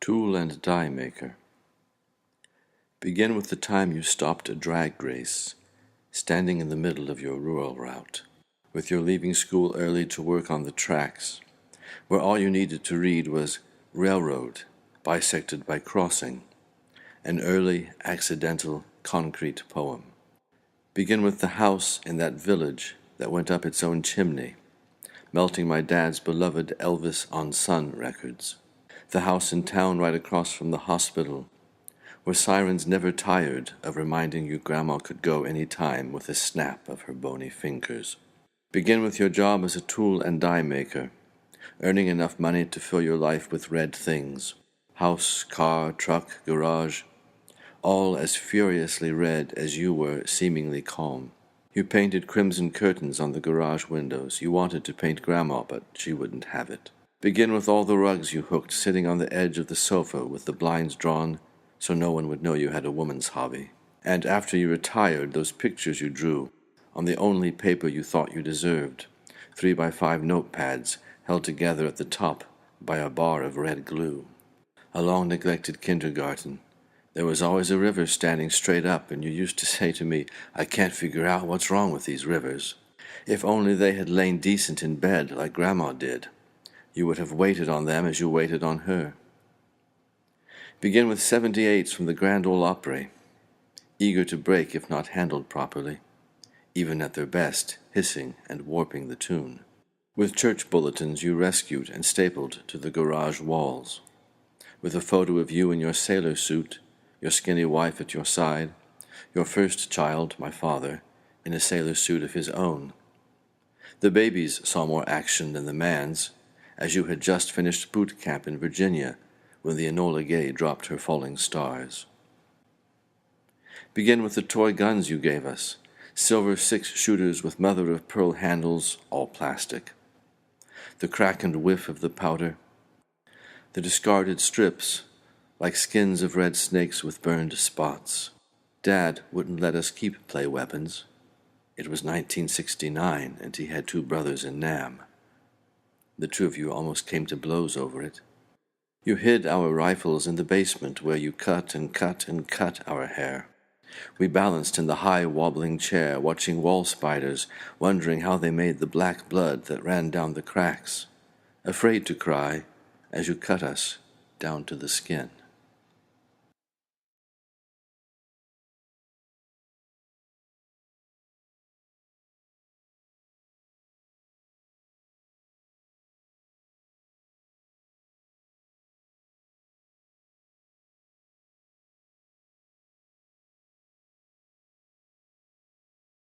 Tool and die maker. Begin with the time you stopped a drag race, standing in the middle of your rural route, with your leaving school early to work on the tracks, where all you needed to read was railroad bisected by crossing, an early, accidental, concrete poem. Begin with the house in that village that went up its own chimney, melting my dad's beloved Elvis on Sun records. The house in town right across from the hospital, where sirens never tired of reminding you Grandma could go any time with a snap of her bony fingers. Begin with your job as a tool and die maker, earning enough money to fill your life with red things, house, car, truck, garage, all as furiously red as you were seemingly calm. You painted crimson curtains on the garage windows. You wanted to paint Grandma, but she wouldn't have it. Begin with all the rugs you hooked sitting on the edge of the sofa with the blinds drawn so no one would know you had a woman's hobby. And after you retired, those pictures you drew on the only paper you thought you deserved, 3x5 notepads held together at the top by a bar of red glue. A long-neglected kindergarten. There was always a river standing straight up, and you used to say to me, "I can't figure out what's wrong with these rivers. If only they had lain decent in bed like Grandma did. You would have waited on them as you waited on her." Begin with 78s from the Grand Ole Opry, eager to break if not handled properly, even at their best, hissing and warping the tune. With church bulletins you rescued and stapled to the garage walls, with a photo of you in your sailor suit, your skinny wife at your side, your first child, my father, in a sailor suit of his own. The babies saw more action than the man's, as you had just finished boot camp in Virginia when the Enola Gay dropped her falling stars. Begin with the toy guns you gave us, silver 6-shooters with mother-of-pearl handles, all plastic. The crack and whiff of the powder. The discarded strips, like skins of red snakes with burned spots. Dad wouldn't let us keep play weapons. It was 1969, and he had 2 brothers in Nam. The 2 of you almost came to blows over it. You hid our rifles in the basement where you cut and cut and cut our hair. We balanced in the high wobbling chair, watching wall spiders, wondering how they made the black blood that ran down the cracks, afraid to cry as you cut us down to the skin.